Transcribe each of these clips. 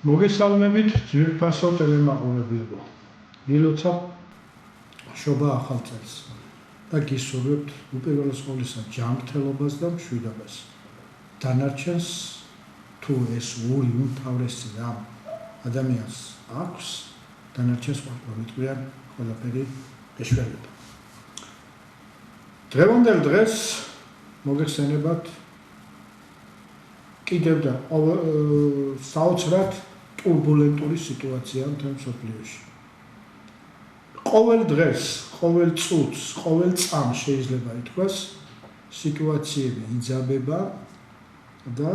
მოგესალმებით ძვირფასო ტელემაყურებლებო. ვილოცავ შობა ახალ წელს და გისურვებთ უპირველეს ყოვლისა ჯანმრთელობას და მშვიდობას. დანარჩენს თუ ეს ორი უმთავრესი რამ ადამიანს აქვს, დანარჩენს ყოველგვარიან ყველაფერი ეშველება. დღევანდელ დღეს მოგეხსენებათ კიდევ და საოცრად ტურბულენტური სიტუაცია მთელ მსოფლიოში. ყოველ დღეს, ყოველ წუთს, ყოველ წამს შეიძლება ითქვას, სიტუაციები იძაბება და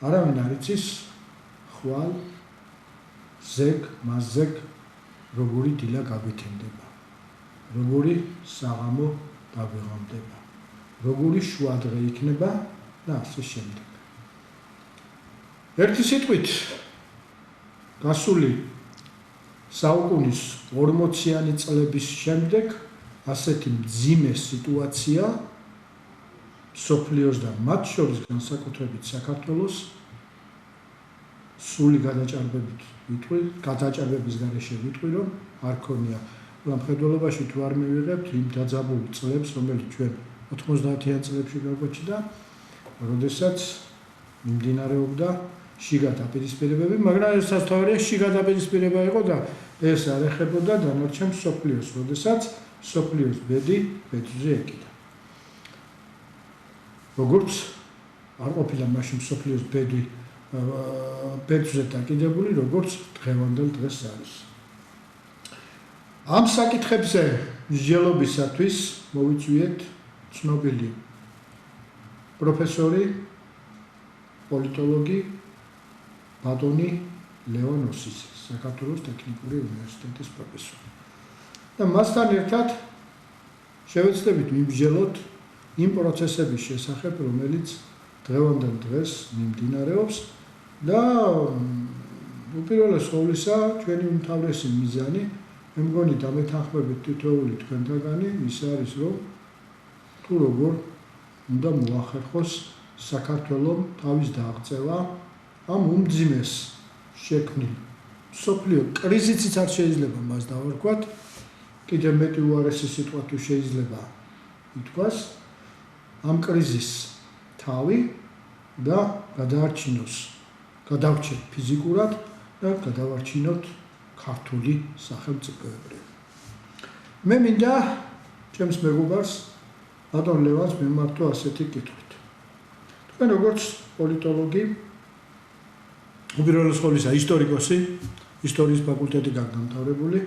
არავინ არ იცის ხვალ ზეგ, მასზეგ როგორი დილა გაგვითემდება, როგორი საღამო დაგვეღამდება, როგორი შუადღე იქნება და ასე შემდეგ. ერთი სიტყვით გასული საუკუნის 40-იანი წლების შემდეგ ასეთი მძიმე სიტუაცია მსოფლიოს და მათ შორის განსაკუთრებით საქართველოს სული გადაჭარბების გარეშე ვიტყვი, რომ არ ქონია მხედველობაში თუ არ მივიღებთ იმ დაძაბულ წლებს, რომელიც ჩვენ 90-იან წლებში გაგვაჩნდა, როდესაც მიმდინარეობდა შიგა დაპირისპირებები, მაგრამ ეს სასწაულია შიგა დაპირისპირება იყო და ეს არ ეხებოდა დანარჩენ მსოფლიოს, როდესაც მსოფლიოს ბედი ბედზე ეკიდა. როგორც არ ყოფილა მაშინ მსოფლიოს ბედი ბედზე დაკიდებული, როგორც დღევანდელ დღეს არის. ამ საკითხებზე მსჯელობისათვის მოვიწვიეთ ცნობილი პროფესორი, პოლიტოლოგი ბატონი ლევან ოსიძე, საქართველოს ტექნიკური უნივერსიტეტის პროფესორი. და მასთან ერთად შევეცდებით ვიმსჯელოთ იმ პროცესების შესახებ, რომელიც დღევანდელ დღეს მიმდინარეობს და უპირველეს ყოვლისა ჩვენი უმთავრესი მიზანი, მე მგონი დამეთანხმებით თითოეული თქვენთაგანი ის არის, რომ თუ როგორ უნდა მოახერხოს საქართველოს თავის დააღწევა ამ უმძიმეს შექმნილ მსოფლიო კრიზისიც არ შეიძლება მას დავარქვათ, კიდევ მეტი უარესი სიტყვა თუ შეიძლება ითქვას, ამ კრიზისს თავი და გადავარჩინოთ ფიზიკურად და გადავარჩინოთ ქართული სახელმწიფოებრივ. მე მინდა ჩემს მეგობარს ბატონ ლევანს მიმართო ასეთი კითხვით. თქვენ როგორც პოლიტოლოგი, უპირველეს ყოვლისა ისტორიკოსი, ისტორიის ფაკულტეტი განმთავრებული,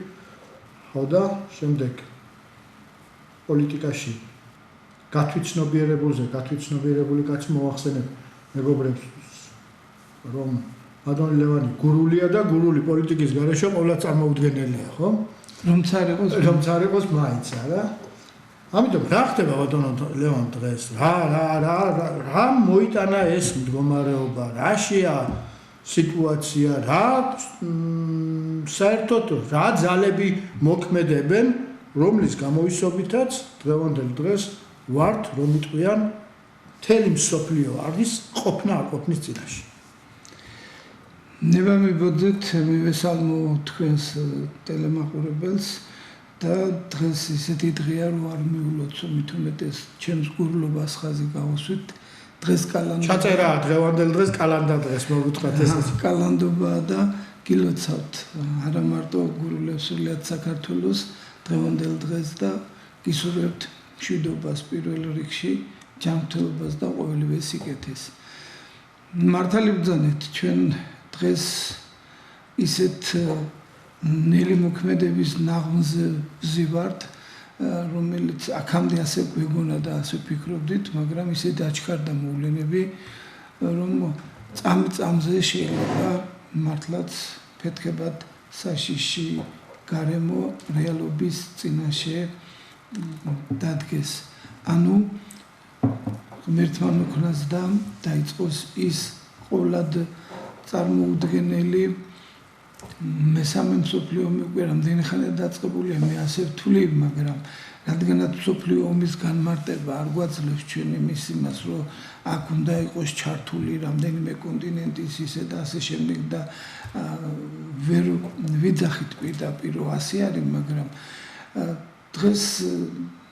ხო და შემდეგ პოლიტიკაში გათვითცნობიერებული კაცი მოახსენებ მეგობრებს, რომ ბატონ ლევანი გურულია და გურული პოლიტიკის გარეშე ყოველად წარმოუდგენელია, ხო? რომც არ იყოს მაინც არა. ამიტომ რა ხდება ბატონ ლევან დღეს? რა მოიტანა ეს მდგომარეობა? რაშია სიტუაცია, საერთოდ რა ძალები მოქმედებენ, რომლის გამოისობითაც დღევანდელ დღეს ვართ, რომ იტყვიან მთელი მსოფლიო არის ყოფნა აკופნის წინაშე. ნება მიბოდეთ, მივესალმო თქვენს ტელემაყურებელს და დღეს ისეთი დღეა, რომ არ მიულოცო მით უმეტეს ჩემს გურლობას ხაზი გავუსვით. დღეს კალანდა ჩაწერა დღევანდელ დღეს კალანდა დღეს მოგვითხრათ ეს კალანდობაა და გილოცავთ არა მარტო გურულებს სულიად საქართველოს დღევანდელ დღეს და გისურვებთ მშვიდობას პირველ რიგში, ჯანმრთელობას და ყოველივე სიკეთეს. მართალი ბრძანეთ, ჩვენ დღეს ისეთ ნელი მოქმედების ნაღმზე ვზივართ, რომელიც აქამდე ასე გვეგონა და ასე ვფიქრობდით, მაგრამ ისე დაჩქარდა მოვლენები, რომ წამზე შეიძლება მართლაც ფეთქებად საშიში გარემო რეალობის წინაშე დადგეს. ანუ ღმერთმა მოქნას და დაიწყოს ის ყოვლად წარმოუდგენელი მესამე მსოფლიო ომი, რამდენი ხანია დაწყებულია, მე ასე ვთვლი, მაგრამ რადგანაც სოფლიო ომის განმარტება არ გვაძლევს ჩვენ იმის იმას, რომ აქ უნდა იყოს ჩართული რამდენიმე კონტინენტის ისე და ასე შემდეგ და ვერ ვიძახით პირდაპირ რომ ასე არის, მაგრამ დღეს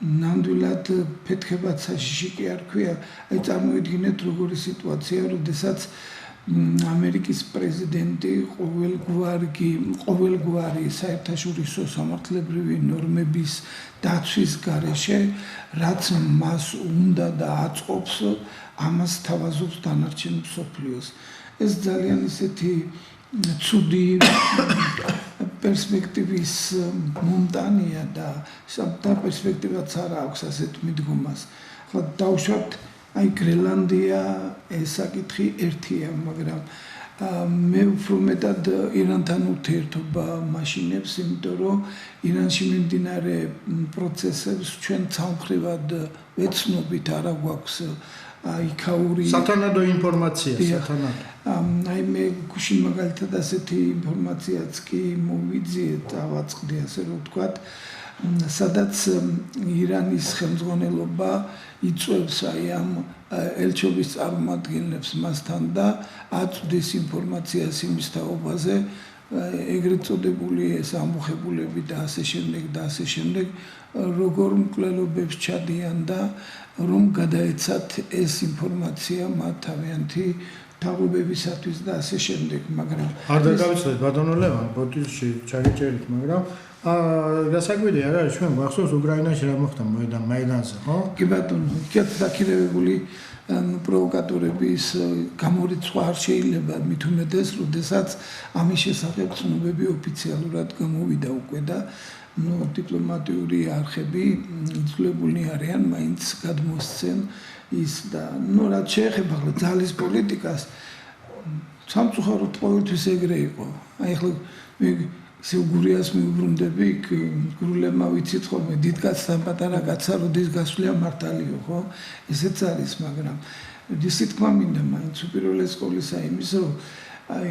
ნამდვილად ფეთქებად საშიში კი არ ქვია. აი წარმოიდგინეთ როგორი სიტუაცია, როდესაც ამერიკის პრეზიდენტი ყოველგვარი საერთაშორისო სამართლებრივი ნორმების დაცვის გარეშე, რაც მას უნდა და აწყობს, ამას თავაზობს დანარჩენ მსოფლიოს. ეს ძალიან ისეთი ცუდი პერსპექტივის მომტანია და პერსპექტივაც არ აქვს ასეთ მიდგომას. ხო დავუშვათ აი გრენლანდია ეს საკითხი ერთია, მაგრამ მე უფრო მეტად ირანთან ურთიერთობა მაშინებს, იმიტომ რომ ირანში მიმდინარე პროცესებს ჩვენ ცალმხრივად ვეცნობით, არა გვაქვს იქაური სათანადო ინფორმაცია, სათანადო. აი მე გუშინ მაგალითად ასეთი ინფორმაციაც კი მოვიძიეთ, ავაწყდი ასე რომ ვთქვათ, სადაც ირანის ხელმძღვანელობა იწვევს აი ამ ელჩობის წარმომადგენლებს მასთან და აწვდის ინფორმაციას იმის თაობაზე, ეგრეთ წოდებული ეს ამბოხებულები და ასე შემდეგ, როგორ მკვლელობებს ჩადიან და რომ გადაეცათ ეს ინფორმაცია მათ თავიანთი თაობებისათვის და ასე შემდეგ, მაგრამ არ დაგავიწყდეთ ბატონო ლევან, ბოდიში ჩაგეჭერით, მაგრამ გასაკვირი არ არის, ჩვენ გვახსოვს უკრაინაში რა მოხდა მაიდანზე, ხო? კი ბატონო, იქაც დაქირავებული პროვოკატორების გამორიცხვა არ შეიძლება, მით უმეტეს, როდესაც ამის შესახებ ცნობები ოფიციალურად გამოვიდა უკვე და დიპლომატიური არხები იძულებულნი არიან მაინც გადმოსცენ ის და რაც შეეხება ძალის პოლიტიკას, სამწუხაროდ ყოველთვის ეგრე იყო. აი ახლა მე სიუგურიას მიუბრუნდები, გურულებმა ვიცით ხოლმე დიდკაცთან პატარა კაცსა როდის გასვლია მართალიო, ხო? ესეც არის, მაგრამ ისი თქმა მინდა მაინც უპირველეს ყოვლისა იმის, რომ აი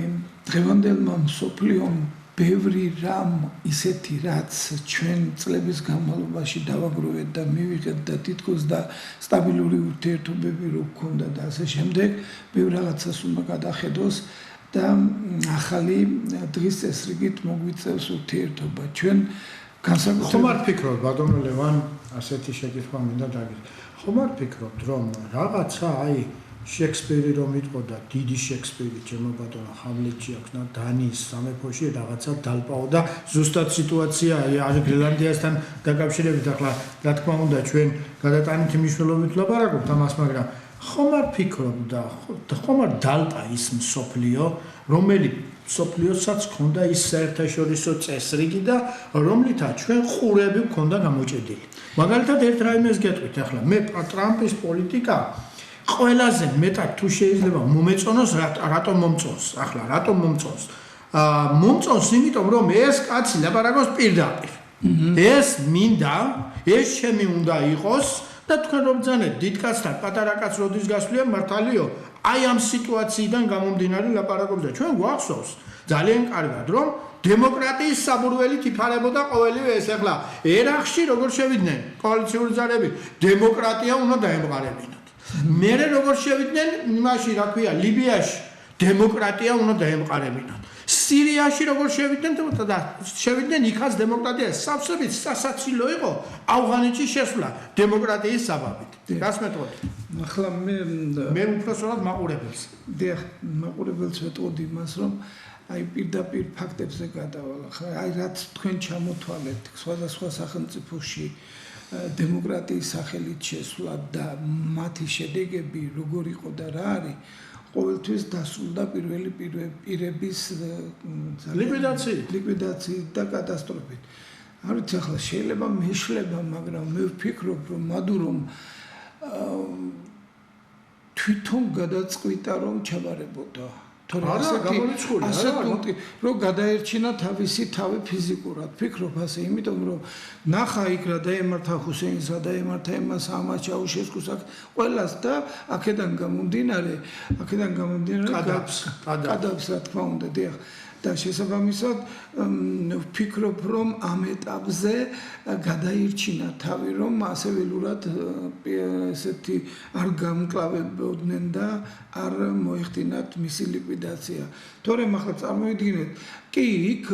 დღევანდელმა მსოფლიომ ბევრი რამ ისეთი, რაც ჩვენ წლების განმავლობაში დავაგროვეთ და მივიღეთ და თითქოს და სტაბილური ურთიერთობები რო გქონდა და ასე შემდეგ, ბევრ რაღაცას უნდა გადახედოს და ახალი დღის წესრიგით მოგვიწევს ურთიერთობა. ჩვენ განსაკუთრებით ხომ არ ფიქრობთ, ბატონო ლევან, ასეთი შეკითხვა მინდა დაგისვა. ხომ არ ფიქრობთ, რომ რაღაცა აი შექსპირი რომ იტყოდა, დიდი შექსპირი, ჩემო ბატონო, ჰამლეტში აქვს და დანიის სამეფოში რაღაცა დალპაო და ზუსტად სიტუაცია აი გრენლანდიასთან დაკავშირებით ახლა რა თქმა უნდა ჩვენ გადატანითი მნიშვნელობით ვლაპარაკობთ ამას, მაგრამ ხომ არ ფიქრობთ და ხომ არ დალპა ის მსოფლიო, რომელიც მსოფლიოსაც ჰქონდა ის საერთაშორისო წესრიგი და რომლითაც ჩვენ ყურები გვქონდა გამოჭედილი. მაგალითად ერთ რაიმეს გეტყვით ახლა, მე ტრამპის პოლიტიკა ყველაზე მეტად თუ შეიძლება მომეწონოს, რატომ მომწონს? ახლა რატომ მომწონს? მომწონს იმიტომ, რომ ეს კაცი ლაპარაკობს პირდაპირ. ეს მინდა, ეს ჩემი უნდა იყოს და თქვენ რომ ბრძანეთ დიდკაცთან პატარა კაცს როდის გასვლია მართალიო, აი ამ სიტუაციიდან გამომდინარე ლაპარაკობს და ჩვენ გვახსოვს ძალიან კარგად, რომ დემოკრატიის საბურველით იფარებოდა ყოველივე ეს. ახლა ერაყში როგორ შევიდნენ კოალიციური ძალები, დემოკრატია უნდა დაემყარებინათ. მერე როგორ შევიდნენ იმაში, რა ქვია, ლიბიაში, დემოკრატია უნდა დაემყარებინათ. სირიაში როგორ შევიდნენ და შევიდნენ იქაც დემოკრატია, სავსებით სასაცილო იყო ავღანეთში შესვლა დემოკრატიის საბაბით. რას მეტყოდით? ახლა მე უпроსორად მაყურებელს. დიახ, მაყურებელს ვეტყოდი იმას, რომ აი პირდაპირ ფაქტებზე გადავალ. ახლა აი რაც თქვენ ჩამოთვალეთ სხვადასხვა სახელმწიფოში დემოკრატიის სახელით შესვლა და მათი შედეგები როგორ იყო და რა არის, ყოველთვის დასრულდა პირველი პირების ლიკვიდაციით და კატასტროფით. არ ვიცი, ახლა შეიძლება მეშლება, მაგრამ მე ვფიქრობ, რომ მადურომ თვითონ გადაწყვიტა, რომ ჩაბარებოდა. თორე ასეთი რომ გადაერჩინა თავისი თავი ფიზიკურად ფიქრობ ასე იმიტომ რომ ნახა იქ რა დაემართა ჰუსეინს რა დაემართა იმას ამას ჩაუშესკუს აქ ყველას და აქედან გამომდინარე კადაბს რა თქმა უნდა დიახ და შესაბამისად ვფიქრობ რომ ამ ეტაპზე გადაირჩინა თავი რომ ასე ველურად ესეთი არ გამკლავებოდნენ და არ მოეხდინათ მისი ლიკვიდაცია. თორემ ახლა წარმოვიდგინეთ კი იქ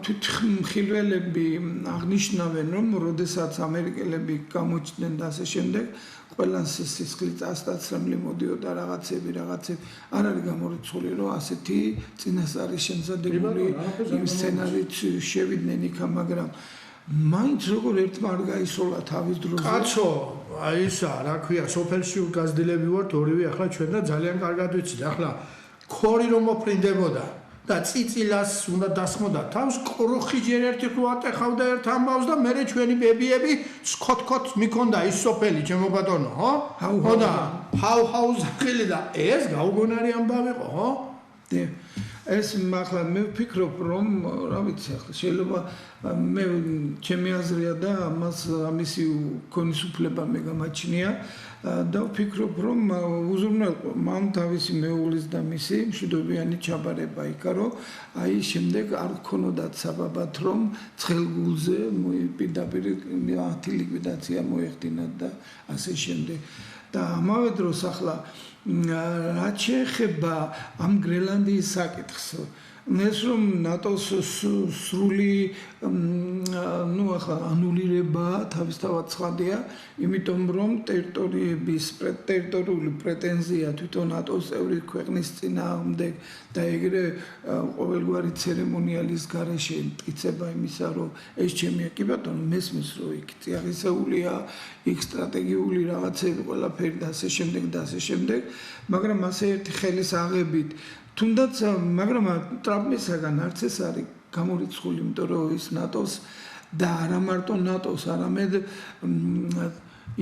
თვითმხილველები აღნიშნავენ რომ როდესაც ამერიკელები გამოჩნდნენ და ასე შემდეგ ყველას სისხლი წასტაცრემლი მოდიოდა რაღაცები არ არის გამორიცხული რომ ასეთი წინასწარი შემზადებული იმ სცენარით შევიდნენ იქა მაგრამ მაინც როგორ ერთმა არ გაისროლა თავის დროზე კაცო აი ისა რა ქვია სოფელში უგაზრდილები ვართ ორივე ახლა ჩვენ და ძალიან კარგად ვიცით ახლა ქორი რომ მოფრინდებოდა და წიწილას უნდა დასხმოდა თავს ყრუხი ჯერ ერთი ხო ატეხავდა ერთ ამბავს და მე ჩვენი ბებიები სქოთქოთ მიქონდა ის სოფელი ჩემო ბატონო ხო ხო და ჰაუ ზახილი და ეს გაუგონარი ამბავი ხო ხო ეს ახლა მე ვფიქრობ რომ რა ვიცი ახლა შეიძლება მე ჩემი აზრია და ამისი კონსულტება მე გამაჩნია და ვფიქრობ რომ უზრუნველყო მან თავისი მეუღლის და მისი მშვიდობიანი ჩაბარება იქა რომ აი შემდეგ არ გქონოდათ საბაბად რომ ცხელგულზე პირდაპირ ლიკვიდაცია მოეხდინათ და ასე შემდეგ და ამავე დროს ახლა რაც შეეხება ამ გრენლანდიის საკითხს ეს რომ ნატოს სრული ახლა ანულირება თავისთავად ცხადია იმიტომ რომ ტერიტორიული პრეტენზია თვითონ ნატოს წევრი ქვეყნის წინააღმდეგ და ეგრე ყოველგვარი ცერემონიალის გარეშე მტკიცება იმისა რომ ეს ჩემია კი ბატონო მესმის რომ იქ წიაღისეულია იქ სტრატეგიული რაღაცები ყველაფერი და ასე შემდეგ მაგრამ ასე ერთი ხელის აღებით თუნდაც მაგრამ ტრამპისაგან არც ეს არის გამორიცხული იმიტომ რომ ის ნატოს და არა მარტო ნატოს არამედ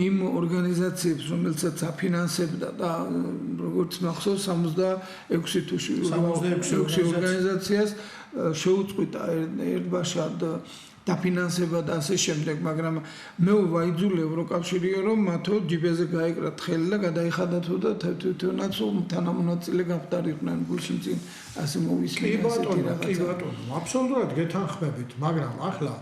იმ ორგანიზაციებს რომელსაც აფინანსებდა და როგორც მახსოვს 66 ორგანიზაციას შეუწყვიტა ერთბაშად დაფინანსება და ასე შემდეგ, მაგრამ მე ვაიძულე ევროკავშირიო რომ მათო ჯიბეზე გაეკრათ ხელი და გადაიხადათო და თვითონაც თანამონაწილე გამხდარიყვნენ გულში წინ ასე მოვისმენთ ასეთი რაღაცა. კი ბატონო, აბსოლუტურად გეთანხმებით, მაგრამ ახლა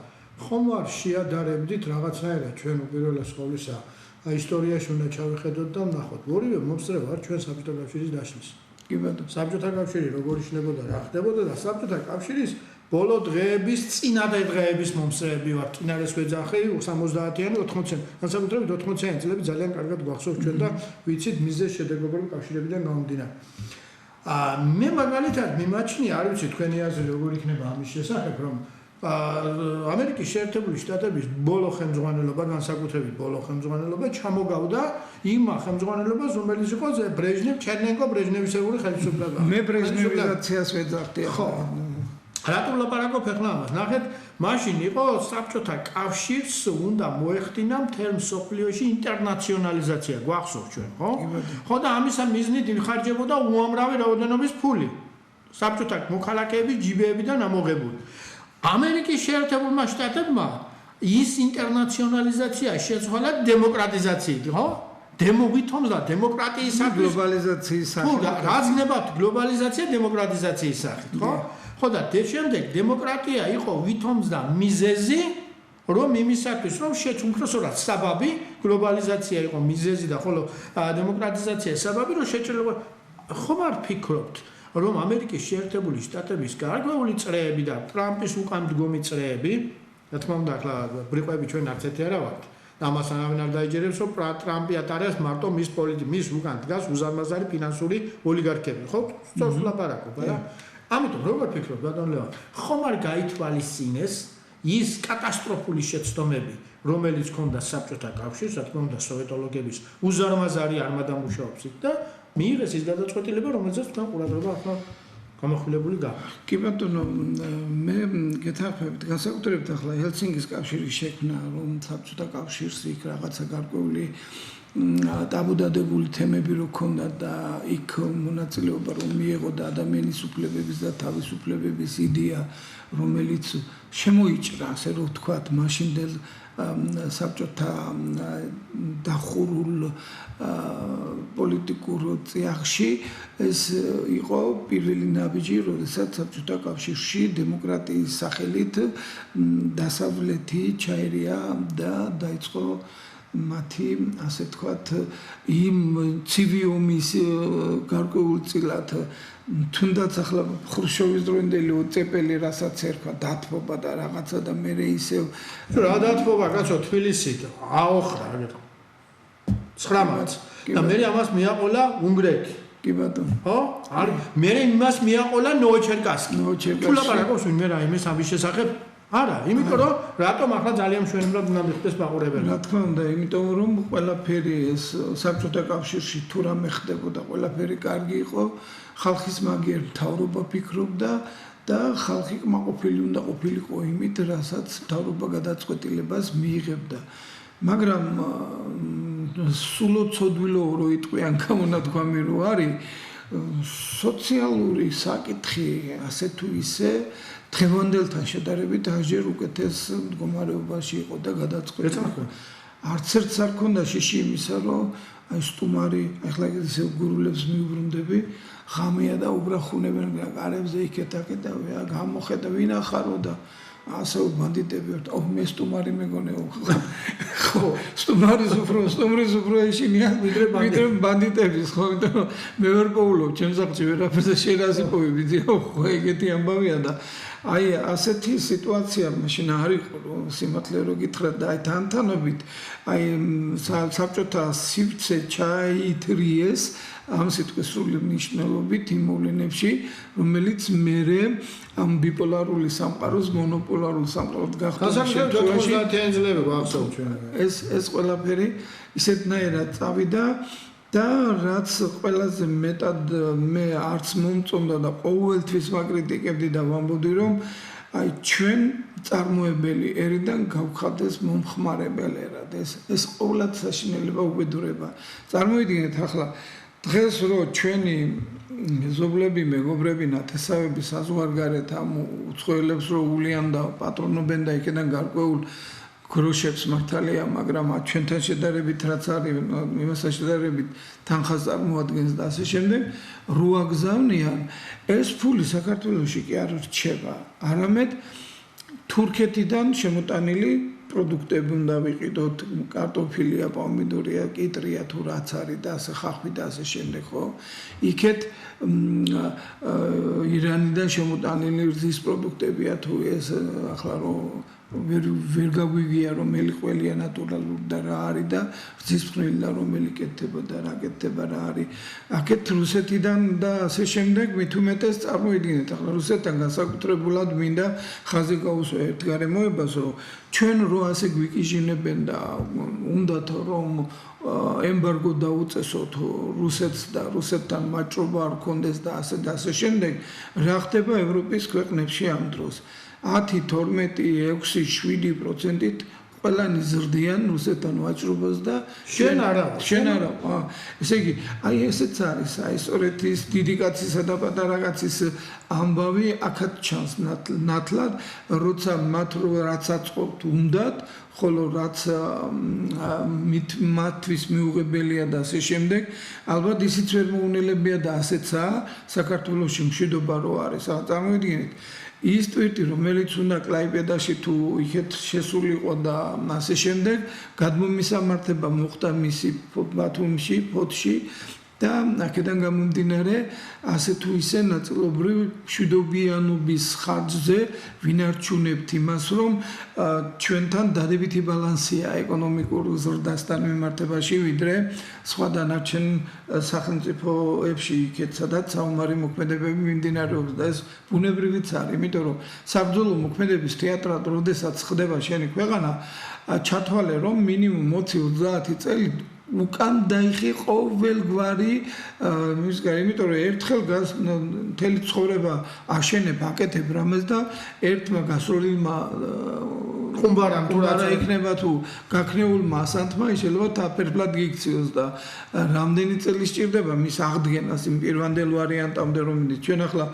ხომ არ შეადარებდით რაღაცაერად ჩვენ უპირველეს ყოვლისა ისტორიაში უნდა ჩავიხედოთ და ვნახოთ. ორივე მომსწრე ვარ ჩვენ საბჭოთა კავშირის დაშლის. კი ბატონო. საბჭოთა კავშირი როგორ იქნებოდა რა ხდებოდა და საბჭოთა კავშირის ბოლო დღეების წინადე დღეების მომსწრეები ვარ. კინარეს ვეძახი 70-იანი 80-იანი. განსაკუთრებით 80-იანი წლები ძალიან კარგად გვახსოვს ჩვენ და ვიცით მიზეზ შედეგობრივი კავშირებიდან გამომდინარე. მე მაგალითად მიმაჩნია, არ ვიცი თქვენი აზრი როგორ იქნება ამის შესახებ, რომ ამერიკის შეერთებული შტატების ბოლო ხელმძღვანელობა, განსაკუთრებით ბოლო ხელმძღვანელობა ჩამოგავდა იმ ხელმძღვანელობას, რომელიც იყო ჩერნენკო-ბრეჟნევისებური ხელისუფლება. მე ბრეჟნევიზაციას ვეძახდი. ხო. რატომ ლაპარაკობ ახლა ამას? ნახეთ, მაშინ იყო საბჭოთა კავშირს უნდა მოეხდინა მთელ მსოფლიოში ინტერნაციონალიზაცია, გვახსოვს ჩვენ, ხო? ხო და ამისა მიზნით იხარჯებოდა უამრავი რაოდენობის ფული. საბჭოთა მოქალაქეების ჯიბეებიდან ამოღებული. ამერიკის შეერთებულმა შტატებმა ის ინტერნაციონალიზაცია შეცვალა დემოკრატიზაციით, ხო? ვითომს და დემოკრატიის გლობალიზაციის სახით. რაც ნებათ გლობალიზაცია დემოკრატიზაციის სახით, ხო? ხო და შემდეგ დემოკრატია იყო ვითომს და მიზეზი, რომ იმისათვის, რომ უმცროსად საბაბი, გლობალიზაცია იყო მიზეზი და ხოლო დემოკრატიზაცია საბაბი, რომ შეჭრება ხომ არ ფიქრობთ, რომ ამერიკის შეერთებული შტატების გარკვეული წრეები და ტრამპის უკან მდგომი წრეები, რა თქმა უნდა, ახლა ბრიყვები ჩვენ არც ერთი არა ვართ. ამას არავინ არ დაიჯერებს, რომ ტრამპი ატარებს მარტო მის უკან დგას უზარმაზარი ფინანსური ოლიგარქები, ხო? სწორს ლაპარაკობ, არა? ამიტომ როგორ ფიქრობ, ბატონ ლევან, ხომ არ გაითვალისწინეს ის კატასტროფული შეცდომები, რომელიც ჰქონდა საბჭოთა კავშირს, რა თქმა უნდა, სოვიეტოლოგების უზარმაზარი არმადამუშაობს იქ და მიიღეს ის გადაწყვეტილება, რომელზეც თქვენ ყურადღება ახლა გამახვილებული გაქვთ. კი ბატონო, მე გეთანხმებით, განსაკუთრებით ახლა ჰელსინკის კავშირის შექმნა, რომ საბჭოთა კავშირს იქ რაღაცა გარკვეული დაბუდადებული თემები რო ქონდა და იქ მონაწილეობა რომ მიეღო და ადამიანის უფლებების და თავისუფლებების იდეა რომელიც შემოიჭრა ასე რომ ვთქვათ მაშინდელ საბჭოთა დახურულ პოლიტიკურ წიაღში ეს იყო პირველი ნაბიჯი, როდესაც საბჭოთა კავშირში დემოკრატიის სახელით დასავლეთი ჩაერია და დაიწყო მათი ასე თქვათ იმ ცივი ომის გარკვეულწილად თუნდაც ახლა ხრუშჩოვის დროინდელი ოწეპელი რასაც ერქვა დათბობა და რაღაცა და მე ისევ რა დათბობა კაცო თბილისით აოხრა 19 და მე ამას მიაყოლა უნგრეთი კი ბატონო ხო არ მე იმას მიაყოლა ნოვოჩერკასკი თუ ლაპარაკობს ვინმე რაიმეს ამის შესახებ არა იმიტომ რომ რატომ ახლა ძალიან მშვენივრად უნდა მიხდეს მაყურებელი რა თქმა უნდა იმიტომ რომ ყველაფერი ეს საბჭოთა კავშირში თუ რამე ხდებოდა ყველაფერი კარგი იყო ხალხის მაგიერ მთავრობა ფიქრობდა და ხალხი კმაყოფილი უნდა ყოფილიყო იმით რასაც მთავრობა გადაწყვეტილებას მიიღებდა მაგრამ სულოცოდვილო რო იტყვიან გამონათქვამი რო არის სოციალური საკითხი ასე თუ ისე დღევანდელთან შედარებით ასჯერ უკეთეს მდგომარეობაში იყო და გადაწყვეტილება არც ერთს არ ქონდა შიში იმისა რომ აი სტუმარი ახლა ისე გურულებს მიუბრუნდები ღამეა და უბრახუნებენ გარებზე იქეთ-აქეთავე გამოხედა ვინ ახარო და ასე ბანდიტები მე სტუმარი მეგონეო ხო სტუმარის უფრო ეშინია ვიდრე ბანდიტების ხო იმიტომ რომ მე ვერ პოულობ ჩემს სახლში ვერაფერზე შერაზიპოვები ხო ეგეთი ამბავია და აი ასეთი სიტუაცია მაშინ არ იყო რომ სიმართლე რო გითხრათ და აი თანთანობით აი საბჭოთა სივრცე ჩაითრიეს ამ სიტყვის სრული მნიშვნელობით იმ მოვლენებში რომელიც მერე ამ ბიპოლარული სამყაროს მონოპოლარულ სამყაროდ გახდა ეს ყველაფერი ისეთნაირად წავიდა და რაც ყველაზე მეტად მე არც მომწონდა და ყოველთვის ვაკრიტიკებდი და ვამბობდი რომ აი ჩვენ წარმოებელი ერიდან გავხდეს მომხმარებელ ერად ეს ყოველად საშინელება უბედურება წარმოიდგინეთ ახლა დღეს რო ჩვენი მეზობლები მეგობრები ნათესავები საზღვარგარეთ ამ უცხოელებს რო ულიან და პატრონობენ და იქიდან გარკვეულ გროშებს მართალია მაგრამ ჩვენთან შედარებით რაც არის იმასთან შედარებით თანხას წარმოადგენს და ასე შემდეგ რო აგზავნიან ეს ფული საქართველოში კი არ რჩება არამედ თურქეთიდან შემოტანილი პროდუქტები უნდა ვიყიდოთ კარტოფილია, პომიდორია, კიტრია თუ რაც არის და ასე ხახვი და ასე შემდეგ ხო იქეთ ირანიდან შემოტანილი რძის პროდუქტებია თუ ეს ახლა რო ვერ გაგვიგია რომელი ყველია ნატურალური და რა არის და რძის ფხვნილი და რომელი კეთდება და რა კეთდება რა არის აქეთ რუსეთიდან და ასე შემდეგ მით უმეტეს წარმოიდგინეთ ახლა რუსეთთან განსაკუთრებულად მინდა ხაზი გაუსვა ერთ გარემოებას რომ ჩვენ რო ასე გვიკიჟინებენ და უნდათ რომ ემბარგო დაუწესოთ რუსეთს და რუსეთთან მაჭრობა არ კონდეს და ასე შემდეგ რა ხდება ევროპის ქვეყნებში ამ დროს 10, 12, 6, 7%-ით ყველანი ზრდიან რუსეთთან ვაჭრობას და შენ არა ესე იგი აი ესეც არის აი სწორედ ის დიდი კაცისა და პატარა კაცის ამბავი აქაც ჩანს ნათლად როცა მათ რაც აწყობთ უნდათ ხოლო რაც მათთვის მიუღებელია და ასე შემდეგ ალბათ ისიც ვერ მოუნელებია და ასეცაა საქართველოში მშვიდობა რო არის წარმოიდგინეთ ის ტვირთი რომელიც უნდა კლაიპედაში თუ იქეთ შესულიყო და ასე შემდეგ გადმომისამართება მოხდა მისი ბათუმში ფოთში და აქედან გამომდინარე ასე თუ ისე ნაწილობრივ მშვიდობიანობის ხარჯზე ვინარჩუნებთ იმას რომ ჩვენთან დადებითი ბალანსია ეკონომიკურ ზრდასთან მიმართებაში ვიდრე სხვა დანარჩენ სახელმწიფოებში იქეთ სადაც საომარი მოქმედებები მიმდინარეობს და ეს ბუნებრივიც არის იმიტომ რომ საბრძოლო მოქმედების თეატრად როდესაც ხდება შენი ქვეყანა ჩათვალე რომ მინიმუმ 20-30 წელი უკან დაიხი ყოველგვარი მისგან, იმიტომ რომ ერთხელ მთელი ცხოვრება აშენებ, აკეთებ რამეს და ერთმა გასროლილმა ხუმბარამ თუ რა იქნება თუ გაქნეულმა ასანთმა შეიძლება თაფერფლად გიქციოს და რამდენი წელი სჭირდება მის აღდგენას იმ პირვანდელ ვარიანტამდე რომელიც ჩვენ ახლა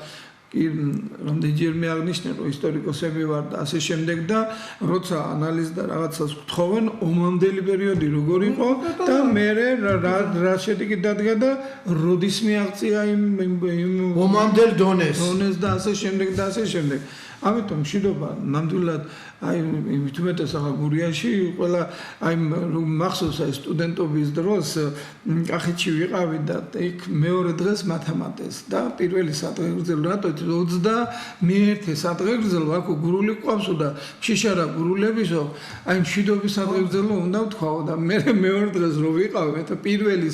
რამდენჯერმე აღნიშნე რომ ისტორიკოსები ვარ და ასე შემდეგ და როცა ანალიზ და რაღაცას ვთხოვენ ომამდელი პერიოდი როგორ იყო და მე რა შედეგი დადგა და როდის მიაღწია იმ ომამდელ დონეს და ასე შემდეგ და ასე შემდეგ ამიტომ მშვიდობა ნამდვილად აი მithumetes ახლა გურიაში ყველა აი მახსოვს აი სტუდენტობის დროს კახეთში ვიყავი და იქ მეორე დღეს მათამატეს და პირველი სადღეგრძელო რატო 21 სადღეგრძელო აქ გურული ყავსო და შიშარა გურულებისო აი მშვიდობის სადღეგრძელო უნდა ვთქვაო და მე მეორე დღეს რო ვიყავი მე პირველი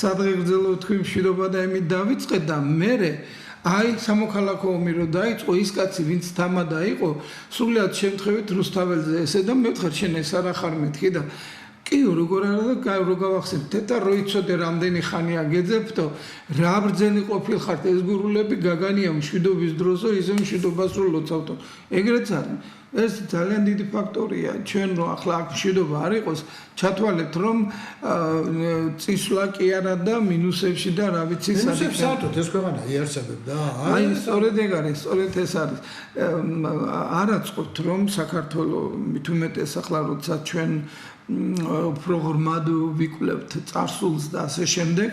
სადღეგრძელო თქვი მშვიდობა და იმით დავიწყე და მე აი სამოქალაქო ომი რო დაიწყო ის კაცი ვინც თამადა იყო სრულიად შემთხვევით რუსთაველზე ესე და მე ვთხარ შენ ეს არა ხარ მეთქი და კი როგორ არა და რო გავახსენებ თეთა რო იცოდე რამდენი ხანია გეძებთო რა ბრძენი ყოფილხართ ეს გურულები გაგანია მშვიდობის დროსო ისე მშვიდობას რო ლოცავთო ეგრეც არის ეს ძალიან დიდი ფაქტორია ჩვენ რო ახლა აქ მშვიდობა არ იყოს ჩათვალებთ რომ წისვლა კი არა და მინუსებში და რა ვიცი მინუსებს საერთოდ ეს ქვეყანა იარსებებ და აი სწორედ ეგ არის სწორედ ეს არის არაწყობთ რომ საქართველოს მithumetes ახლა როცა ჩვენ პროგრამად ვიკვლევთ წარსულს და ასე შემდეგ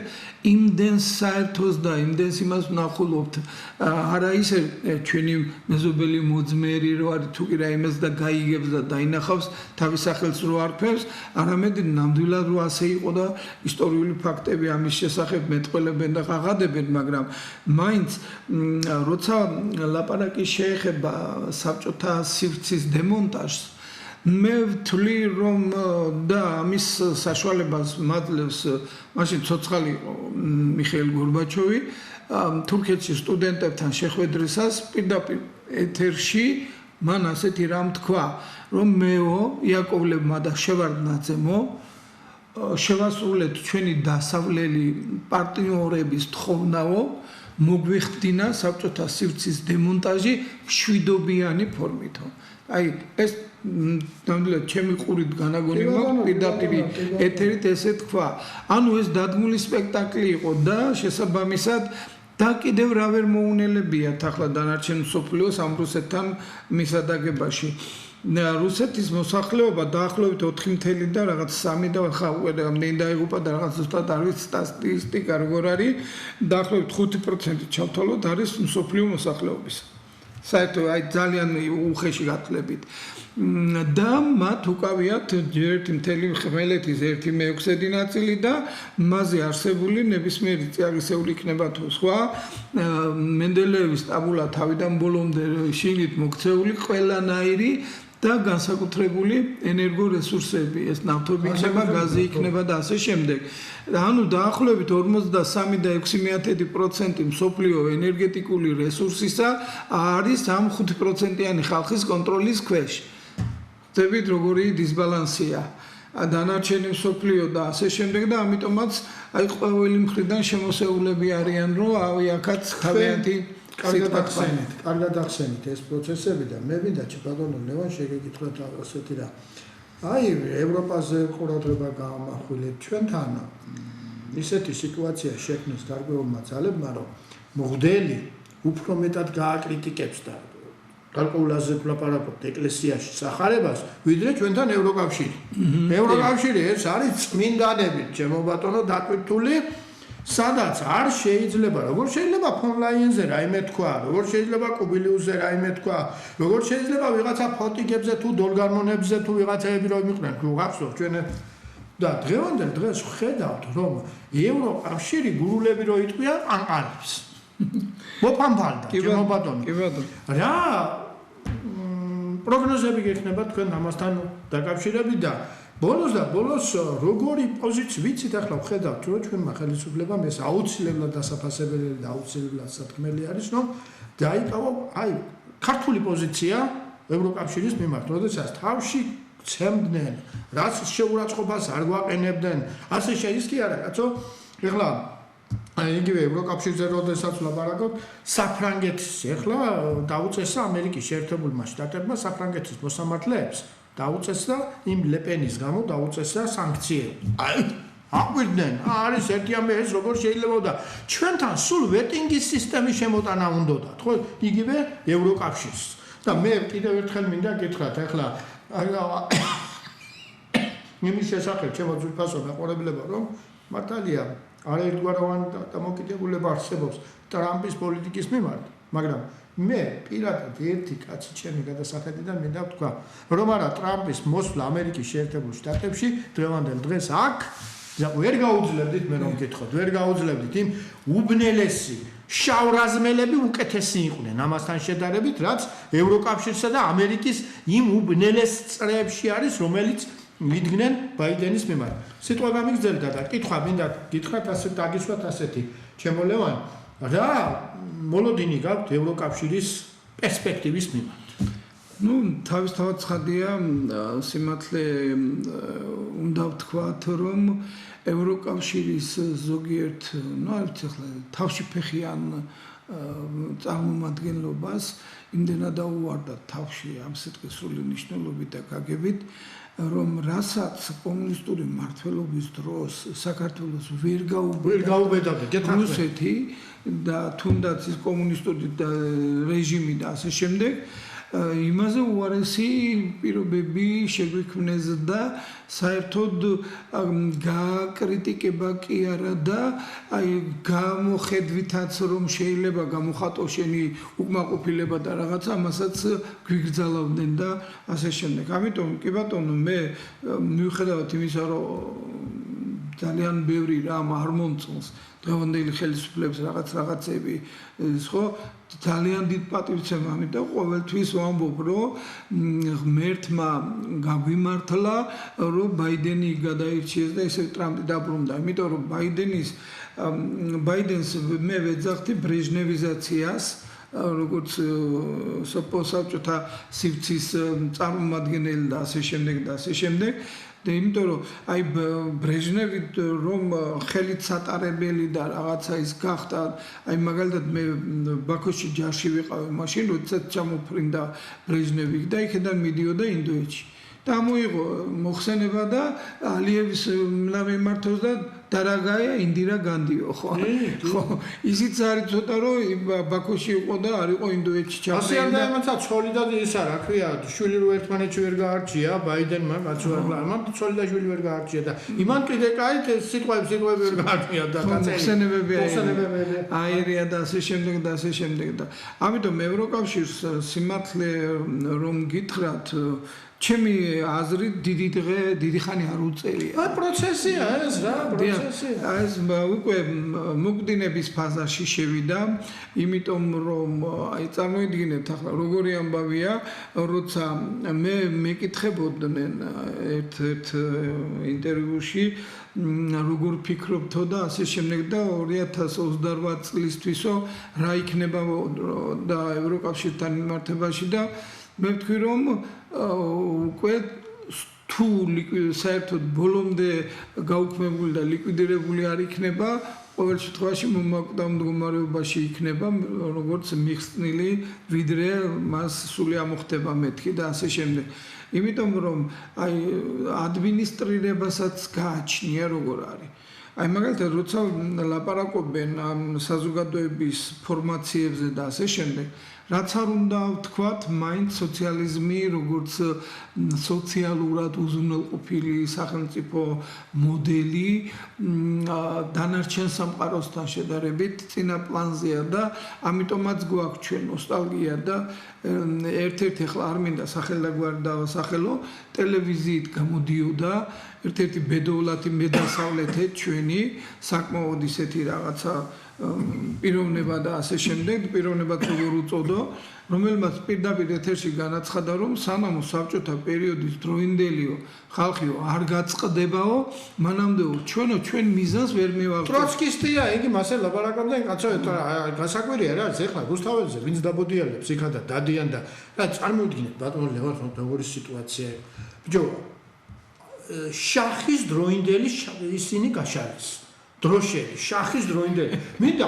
იმდენს საერთოს და იმდენს იმას ვნახულობთ არა ისე ჩვენი მეზობელი მოძმერი რო არის თუ კი რა იმას და გაიგებს და დაინახავს თავის სახელს რო არქმევს არამედ ნამდვილად რო ასე იყო და ისტორიული ფაქტები ამის შესახებ მეტყველებენ და ღაღადებენ მაგრამ მაინც როცა ლაპარაკი შეეხება საბჭოთა სივრცის დემონტაჟს მე ვთვლი რომ და ამის საშუალებას მაძლევს მაშინ ცოცხალი იყო მიხეილ გორბაჩოვი თურქეთში სტუდენტებთან შეხვედრისას პირდაპირ ეთერში მან ასეთი რამ თქვა რომ მეო იაკოვლევმა და შევარდნაძემო შევასრულეთ ჩვენი დასავლელი პარტნიორების თხოვნაო მოგვიხდინა საბჭოთა სივრცის დემონტაჟი მშვიდობიანი ფორმითო აი ეს ნამდვილად ჩემი ყურით განაგონი მაქვს პირდაპირ ეთერით ესე თქვა ანუ ეს დადგმული სპექტაკლი იყო და შესაბამისად და კიდევ რა ვერ მოუნელებიათ ახლა დანარჩენ მსოფლიოს ამ რუსეთთან მისადაგებაში რუსეთის მოსახლეობა დაახლოებით 4 და რაღაც 3 და ხა რამდენი დაიღუპა და რაღაც ზუსტად არ ვიცი სტატისტიკა როგორ არის დაახლოებით 5% ჩავთვალოთ არის მსოფლიო მოსახლეობის საერთოდ აი ძალიან უხეში გათვლებით და მათ უკავიათ ერთი მთელი ხმელეთის 1/6 ნაწილი და მასზე არსებული ნებისმიერი წიაღისეული იქნება თუ სხვა მენდელეევის ტაბულა თავიდან ბოლომდე შიგნით მოქცეული ყველანაირი და განსაკუთრებული ენერგორესურსები ეს ნავთობი იქნება გაზი იქნება და ასე შემდეგ ანუ დაახლოებით 43.6% მსოფლიო ენერგეტიკული რესურსისა არის ამ 5%-იანი ხალხის კონტროლის ქვეშ ძებით როგორი დისბალანსია დანარჩენი მსოფლიო და ასე შემდეგ და ამიტომაც აი ყოველი მხრიდან შემოსეულები არიან რომ აი აქაც თავიანთი კარგად ახსენით ეს პროცესები და მე მინდა ბატონო ლევან შეგეკითხვათ ასეთი რა აი ევროპაზე ყურადღება გამახვილეთ ჩვენთან ისეთი სიტუაცია შექმნეს გარკვეულმა ძალებმა რომ მღვდელი უფრო მეტად გააკრიტიკებს და გარკვეულაზე ვლაპარაკობთ ეკლესიაში სახარებას ვიდრე ჩვენთან ევროკავშირი ევროკავშირი ეს არის წმინდანები ჩემო ბატონო დაკვითული სადაც არ შეიძლება როგორ შეიძლება ფონლაინზე რაიმე თქვა როგორ შეიძლება კუბილიუსზე რაიმე თქვა როგორ შეიძლება ვიღაცა ფოტიკებზე თუ დოლგარმონებზე თუ ვიღაცაები რომ მიყვნენ თუ გახსოვთ ჩვენ და დღევანდელ დღეს ხედავთ რომ ევროკავშირი გურულები რო იტყვიან ყანყალებს მოფამბალდა ჩემო ბატონო რა პროგნოზები გექნება თქვენ ამასთან დაკავშირებით და ბოლოს როგორი პოზიცია ვიცით ახლა ვხედავთ რომ ჩვენმა ხელისუფლებამ ეს აუცილებლად დასაფასებელი და აუცილებლად სათქმელი არის რომ დაიკავა აი ქართული პოზიცია ევროკავშირის მიმართ როდესაც თავში ცემდნენ, რაც შეურაცხყოფას არ გვაყენებდნენ. ასე ის კი არა, კაცო. ეხლა იგივე ევროკავშირზე როდესაც ვლაპარაკობ, საფრანგეთის ეხლა დაუწესა ამერიკის შეერთებულმა შტატებმა საფრანგეთის მოსამართლეებს დაუწესა იმ ლეპენის გამო დაუწესა სანქციები. აი აკვირდნენ, არის ერთი ამბე ეს როგორ შეიძლება და ჩვენთან სულ ვეტინგის სისტემის შემოტანა უნდათ, ხო? იგივე ევროკავშირს. და მე კიდევ ერთხელ მინდა გითხრათ, ეხლა იმის შესახებ ჩემო ძვირფასო მაყურებლებო, რომ მართალია არაერთგვაროვანი დამოკიდებულება არსებობს ტრამპის პოლიტიკის მიმართ, მაგრამ მე პირადად ერთი კაცი ჩემი გადასახედიდან მინდა ვთქვა, რომ არა ტრამპის მოსვლა ამერიკის შეერთებულ შტატებში დღევანდელ დღეს აქ ვერ გაუძლებდით მე რომ გითხოთ, ვერ გაუძლებდით იმ უბნელესი შავრაზმელები უკეთესი იყვნენ ამასთან შედარებით, რაც ევროკავშირსა და ამერიკის იმ უბნელეს წრეებში არის, რომელიც მიდგნენ ბაიდენის მიმართ. სიტყვა გამიგზელდა და კითხვა მინდა გითხრათ ასე დაგისვათ ასეთი, ჩემო ლევან, რა მოლოდინი გაქვთ ევროკავშირის პერსპექტივის მიმართ? თავისთავად ცხადია, სიმართლე უნდა ვთქვათ, რომ ევროკავშირის ზოგიერთ, არც ახლა თავში ფეხიან წარმომადგენლობას იმდენად აუვარდა თავში ამ სიტყვის სრული მნიშვნელობით და გაგებით, რომ რასაც კომუნისტური მმართველობის დროს საქართველოს ვერ გაუბედავდა რუსეთი და თუნდაც ის კომუნისტური რეჟიმი და ასე შემდეგ, იმაზე უარესი პირობები შეგვიქმნეს და საერთოდ გაკრიტიკება კი არა და აი გამოხედვითაც რომ შეიძლება გამოხატო შენი უკმაყოფილება და რაღაცა ამასაც გვიგრძალავდნენ და ასე შემდეგ. ამიტომ კი ბატონო მე მიუხედავად იმისა რომ ძალიან ბევრი რამ არ მომწონს დღევანდელი ხელისუფლების რაღაცები ხო ძალიან დიდ პატივცემ ამიტომ ყოველთვის ვამბობ რომ ღმერთმა გაგვიმართლა რომ ბაიდენი გადაირჩიეს და ესე ტრამპი დაბრუნდა იმიტომ რომ ბაიდენს მე ვეძახდი ბრეჟნევიზაციას როგორც საბჭოთა სივრცის წარმომადგენელი და ასე შემდეგ და იმიტომ რომ აი ბრეჟნევი რომ ხელით სატარებელი და რაღაცა ის გახდა აი მაგალითად მე ბაქოში ჯარში ვიყავი მაშინ როდესაც ჩამოფრინდა ბრეჟნევი და იქიდან მიდიოდა ინდოეთში და მოიღო მოხსენება და ალიევის მემართოს და დარაგაია ინდირა განდიო ხო ისიც არის ცოტა რომ ბაქოში იყო და არ იყო ინდოეთში ჩაფრინდა ასე არ დაემაცა ცოლი და ის რა ქვია შვილი რო ერთმანეთში ვერ გაარჩია ბაიდენმა მაცვარლამ ცოლი და შვილი ვერ გაარჩია და იმან კიდე კაით სიტყვები ვერ გაარჩია და მოხსენებები აერია და ასე შემდეგ და ამიტომ ევროკავშირს სიმართლე რომ გითხრათ ჩემი აზრით დიდი ხანი არ უწევია. აი პროცესია ეს რა, პროცესია. ეს უკვე მოგდინების ფაზაში შევიდა, იმიტომ რომ აი წარმოიდგინეთ ახლა როგორი ამბავია, როცა მე მეკითხებოდნენ ერთ ინტერვიუში როგორ ფიქრობთო და ასე შემდეგ და 2028 წლისთვისო რა იქნება და ევროკავშირთან მიმართებაში და მე ვთქვი რომ უკვე თუ საერთოდ ბოლომდე გაუქმებული და ლიკვიდირებული არ იქნება, ყოველ შემთხვევაში მომაკვდავ მდგომარეობაში იქნება, როგორც მიხსნილი, ვიდრე მას სული ამოხდება მეთქი და ასე შემდეგ. იმიტომ რომ აი ადმინისტრირებასაც გააჩნია როგორ არის. აი მაგალითად როცა ლაპარაკობენ ამ საზოგადოების ფორმაციებზე და ასე შემდეგ რაც არ უნდა ვთქვათ, მაინც სოციალიზმი როგორც სოციალურად უზრუნველყოფილი სახელმწიფო მოდელი დანარჩენ სამყაროსთან შედარებით წინა პლანზეა და ამიტომაც გვაქვს ჩვენ ნოსტალგია და ერთ-ერთი ახლა არ მინდა სახელდაგვარი დავასახელო ტელევიზიით გამოდიოდა ერთ-ერთი ბედოვლათი მედასავლეთე ჩვენ ჩვენი საკმაოდ ისეთი რაღაცა პიროვნება და ასე შემდეგ პიროვნებაც როგორ უწოდო რომელმაც პირდაპირ ეთერში განაცხადა რომ სანამ საბჭოთა პერიოდის დროინდელიო ხალხიო არ გაწყდებაო მანამდეო ჩვენ მიზანს ვერ მივაღწევთ ტროცკისტია იგი მასე ლაპარაკობდა კაცო გასაკვირია რა ეხლა გუსტაველზე ვინც დაბოდიალებს იქა და დადიან და რა წარმოიდგინეთ ბატონო ლევან როგორი სიტუაცია ბიჭო შახის დროინდელი ისინი გაშალეს დროშელი შახის დროინდელი მინდა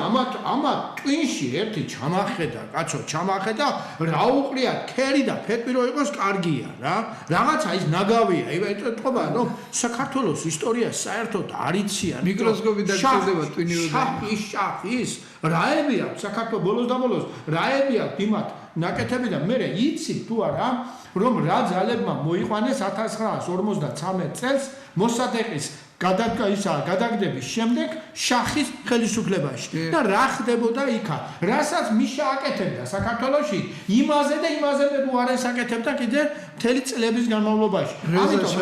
ამა ტვინში ერთი ჩამახედა კაცო ჩამახედა რა უყრია ქერი და ფეტვირო იყოს კარგია რა რაღაცა ის ნაგავია ეტყობა რომ საქართველოს ისტორია საერთოდ არ იციან მიკროსკოპი დაგჭირდება ტვინიურები შახის რაები აქვს საქართველოს ბოლოს და ბოლოს რაები აქვს იმათ ნაკეთები და მე იცი თუ არა რომ რა ძალებმა მოიყვანეს 1953 წელს მოსადეყის გადაგდების შემდეგ შახის ხელისუფლებაში და რა ხდებოდა იქა რასაც მიშა აკეთებდა საქართველოში იმაზე და იმაზე თუ არ ესაკეთებდა კიდე მთელი წლების განმავლობაში ამიტომ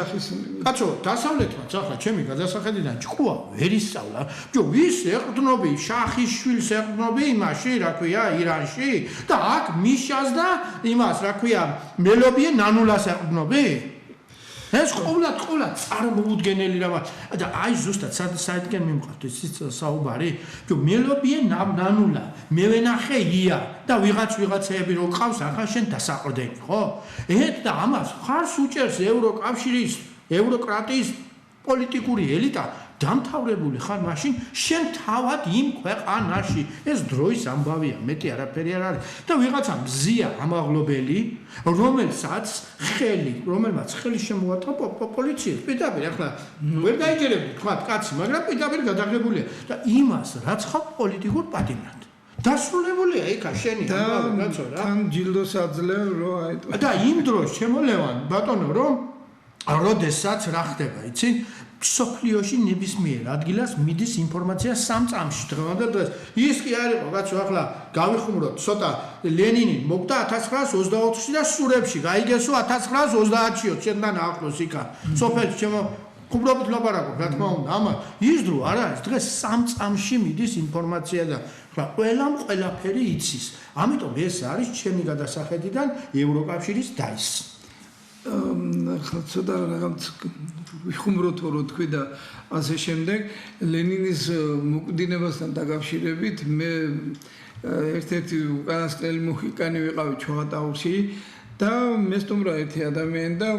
კაცო დასავლეთმაც ახლა ჩემი გადასახედიდან ჭკუა ვერ ისწავლა ბიჭო ვის ეყრდნობი შახის შვილს ეყრდნობი იმაში რა ქვია ირანში და აქ მიშას და იმას რა ქვია მელობიე ნანულას ეყრდნობი ეს ყოვლად წარმოუდგენელი რა და აი ზუსტად საერთგან მიმყავთ ის საუბარი რომ მელობიე ნანულა მე ვენახე ია და ვიღაცეები რო ყავს ახლა შენ დასაყრდენი ხო ერთ და ამას ხარს უჭერს ევროკავშირის ევროკრატიის პოლიტიკური ელიტა დამთავრებული ხარ მაშინ შენ თავად იმ ქვეყანაში ეს დროის ამბავია მეტი არაფერი არ არის და ვიღაცა მზია ამაღლობელი რომელმაც ხელი შემოატყო პოლიციას პირდაპირ ახლა ვერ დაიჯერებდი თქვა კაცი მაგრამ პირდაპირ გადაღებულია და იმას რაც ხარ პოლიტიკურ პატიმრად დასრულებულია იქა შენი ამბავი კაცო რა თან ჯილდოს აძლევ რო აიტო და იმ დროს შემოლევან ბატონო რომ როდესაც რა ხდება იცი სოფლიოში ნებისმიერ ადგილას მიდის ინფორმაცია სამ წამში დღევანდელ დღეს ის კი არ იყო კაცო ახლა გავიხუმროთ ცოტა ლენინი მოკდა 1924-ში და სურებში გაიგესო 1930-ში ჩვენთან ახლოს იქა სოფელში ჩემო ხუმრობით ლაპარაკობ რა თქმა უნდა ამა ის დრო არ არის დღეს სამ წამში მიდის ინფორმაცია და ყველაფერი იცის ამიტომ ეს არის ჩემი გადასახედიდან ევროკავშირის დაის ცოტა რაღაც ვიხუმროთო რო თქვი და ასე შემდეგ ლენინის მოკვდინებასთან დაკავშირებით მე ერთ-ერთი უკანასკნელი მოხიკანი ვიყავი ჩოღატაურში და მესტუმრა ერთი ადამიანი და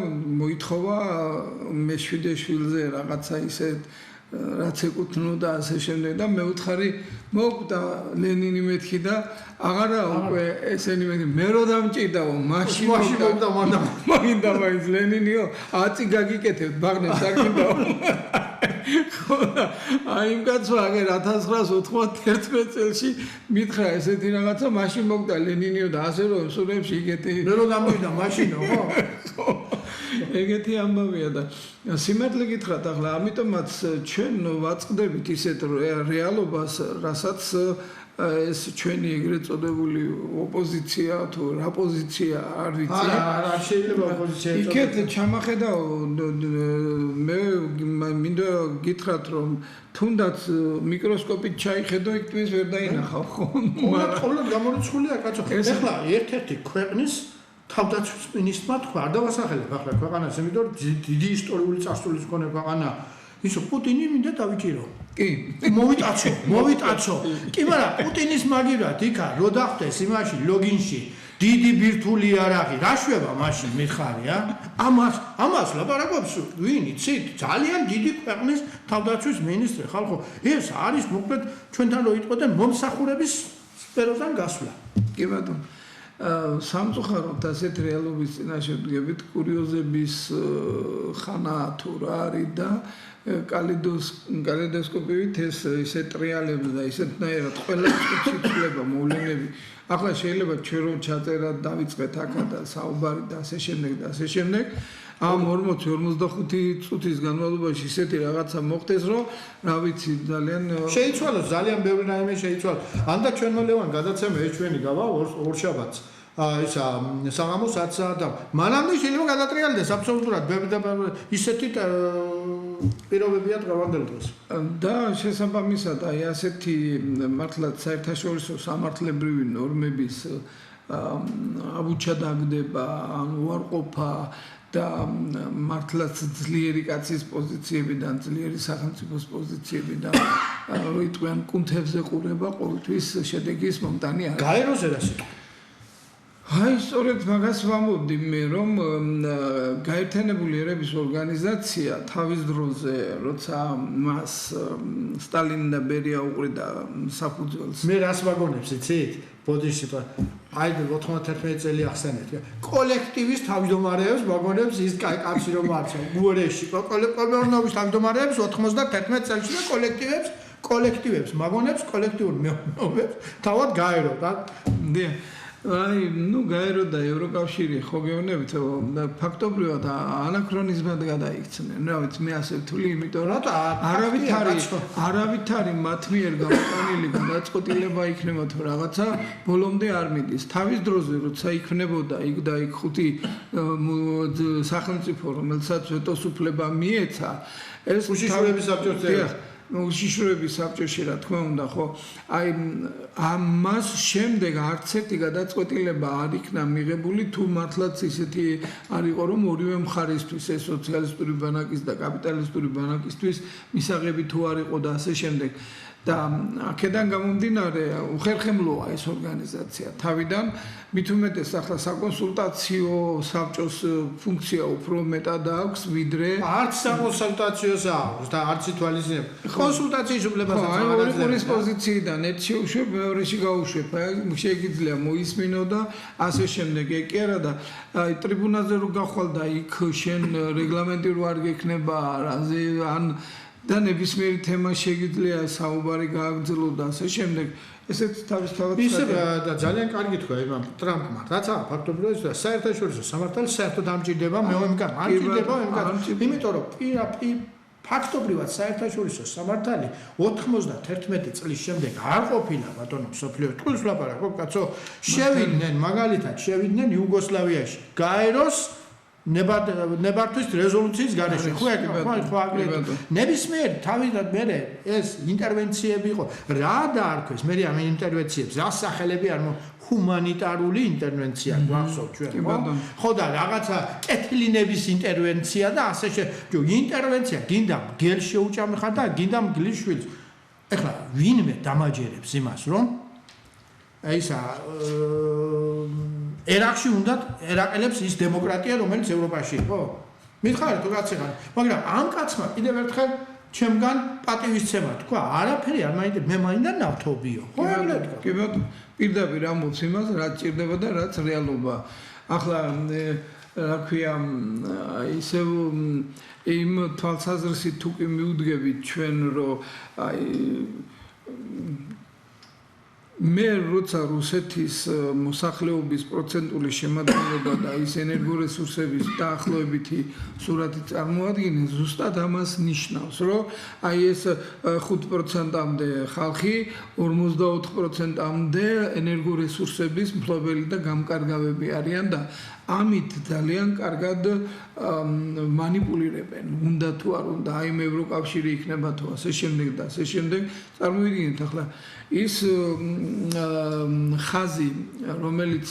მოითხოვა მე-7 შვილზე რაღაცა ისეთ რაც ეკუთვნოდა ასე შემდეგ და მე ვთხარი მოკვდა ლენინი მეთქი და აღარა უკვე ესენი მე რო დამჭიდაო მაშინ მოკვდა მაგინდა მაინც ლენინიო აწი გაგიკეთებ ბაღნებს დაგინდაო აი იმ კაცო აგერ 1991 წელს მითხრა ესეთი რაღაცა მაშინ მოკვდა ლენინიო და ასე რომ სურებში იგეთი მე რო დამჭიდა მაშინო ხო ეგეთი ამბავია და სიმართლე გითხრათ ახლა ამიტომაც ჩვენ ვაწყდებით ისეთ რეალობას რასაც ეს ჩვენი ეგრეთ წოდებული ოპოზიცია თუ რა პოზიცია არ ვიცი არა შეიძლება ოპოზიცია იქეთ ჩამახედაო მე მინდა გითხრათ რომ თუნდაც მიკროსკოპით ჩაიხედო იქ თვითონ ვერ დაინახავ ხო ყოველდღე გამორიცხულია კაცო ეხლა ერთ-ერთი ქვეყნის თავდაცვის მინისტრმა თქვა არ დავასახელებ ახლა ქვეყანას იმიტომ რომ დიდი ისტორიული წარსულის მქონე ქვეყანა ისო პუტინი მინდა დავიჭირო კი მოვიტაცო კი მაგრამ პუტინის მაგივრად იქა რო დახტეს იმაში ლოგინში დიდი ბირთვული არაღი რა შვება მაშინ მიხარია ამას ლაპარაკობს ვინ იცით ძალიან დიდი ქვეყნის თავდაცვის მინისტრი ხალხო ეს არის მოკლედ ჩვენთან რო იტყოდენ მომსახურების სფეროდან გასვლა კი ბატონო სამწუხაროდ ასეთ რეალობის წინაშე ვდგებით კურიოზების ხანა თუ რა არის და კალეიდოსკოპივით ეს ისე ტრიალებს და ისეთნაირად ყველა ციცლება მოვლენები ახლა შეიძლება ჩვენ რომ ჩაწერა დავიწყეთ აქა და საუბარი და ასე შემდეგ ამ 40-45 წუთის განმავლობაში ისეთი რაღაცა მოხდეს რომ რა ვიცი ძალიან შეიცვალოს ძალიან ბევრი რაიმე შეიცვალოს ანდა ჩვენო ლევან გადაცემა ეს ჩვენი გავა ორშაბათს ისა საღამოს 10 საათამდე მანამდე შეიძლება გადატრიალდეს აბსოლუტურად ისეთი პირობებია დღევანდელ დღეს. და შესაბამისად აი ასეთი მართლაც საერთაშორისო სამართლებრივი ნორმების აბუჩა დაგდება, ანუ უარყოფა და მართლაც ძლიერი კაცის პოზიციებიდან, ძლიერი სახელმწიფოს პოზიციებიდან როიტყვიან კუნთებზე ყურება ყოველთვის შედეგის მომტანი არის. გაეროზე რა სიტყვა? აი სწორედ მაგას ვამბობდი მე რომ გაერთიანებული ერების ორგანიზაცია თავის დროზე როცა მას სტალინი და ბერია უყრიდა საფუძველს მე რას ვაგონებს იცით? ბოდიში აი 91 წელი ახსენეთ. კოლექტივის თავმჯდომარეებს ვაგონებს ის კაცი რომ არცა გუერეში კოლექტივების თავმჯდომარეებს 91 წელში და კოლექტივებს მაგონებს კოლექტიურ მეურნეობებს თავად გაერო და აი ნუ გაერო და ევროკავშირი ხო გეუბნებით ფაქტობრივად ანაქრონიზმად გადაიქცნენ. რა ვიცი მე ასე ვთვლი, იმიტომ რომ არავითარი მათ მიერ გამოყენილი გადაწყვეტილება იქნება თუ რაღაცა ბოლომდე არ მიდის. თავის დროზე როცა იქნებოდა იქ და იქ 5 სახელმწიფო რომელსაც ვეტოს უფლება მიეცა ეს უშიშროების საბჭოზე უშიშროების საბჭოში რა თქმა უნდა ხო აი ამას შემდეგ არც ერთი გადაწყვეტილება არ იქნა მიღებული თუ მართლაც ისეთი არ იყო რომ ორივე მხარისთვის ეს სოციალისტური ბანაკის და კაპიტალისტური ბანაკისთვის მისაღები თუ არ იყო და ასე შემდეგ და აქედან გამომდინარე უხერხემლოა ეს ორგანიზაცია თავიდან მით უმეტეს ახლა საკონსულტაციო საბჭოს ფუნქცია უფრო მეტად აქვს ვიდრე არც საკონსულტაციოს აქვს და არც ითვალისწინებს კონსულტაციის უფლებასაც არის პოზიციიდან ერთი უშვებ მეორეში გაუშვებ შეიძლება მოისმინო და ასე შემდეგ კი არა და აი ტრიბუნაზე რო გახვალ და იქ შენ რეგლამენტი რო არ გექნება რაზე ან და ნებისმიერი თემა შეიძლება საუბარი გააგრძელო და ასე შემდეგ ესეც თავისთავად ისე და ძალიან კარგი თქვა იმამ ტრამპმა რაცა ფაქტობრივად საერთაშორისო სამართალი საერთოდ ამჭირდება მეომგან იმიტომ რომ ფაქტობრივად საერთაშორისო სამართალი 91 წლის შემდეგ არ ყოფილა ბატონო მსოფლიო თქოს ლაპარაკობ კაცო შევიდნენ მაგალითად იუგოსლავიაში გაეროს ნებართვის რეზოლუციის გარეშე ხო ნებისმიერ თავიდან მე ეს ინტერვენციები იყო რა დაარქვეს მე ამ ინტერვენციებს რა სახელები არ ჰუმანიტარული ინტერვენცია გვახსოვთ ჩვენ ხო და რაღაცა კეთილინების ინტერვენცია და ასე ინტერვენცია გინდა მგელ შეუჭამი ხარ და გინდა მგლის შვილს ეხლა ვინმე დამაჯერებს იმას რომ აისა ერაყში უნდა ერაყელებს ის დემოკრატია რომელიც ევროპაში იყო მითხარით თუ კაცი ხარ მაგრამ ამ კაცმა კიდევ ერთხელ ჩემგან პატივისცემა თქვა არაფერი არ მაინტერესებს მე მაინდა ნავთობიო ხო კი ბატონო პირდაპირ ამბობს იმას რაც ჭირდება და რაც რეალობა ახლა რა ქვია ისევ იმ თვალსაზრისით თუ კი მიუდგებით ჩვენ რომ აი მე როცა რუსეთის მოსახლეობის პროცენტული შემადგენლობა და ის ენერგორესურსების დაახლოებითი სურათი წარმოადგენს ზუსტად ამას ნიშნავს რომ აი ეს 5%-მდე ხალხი 54%-მდე ენერგორესურსების მფლობელი და გამკარგავები არიან და ამით ძალიან კარგად მანიპულირებენ უნდა თუ არ უნდა აი ევროკავშირი იქნება თუ ასე შემდეგ და ასე შემდეგ წარმოვიდგინეთ ახლა ის ხაზი რომელიც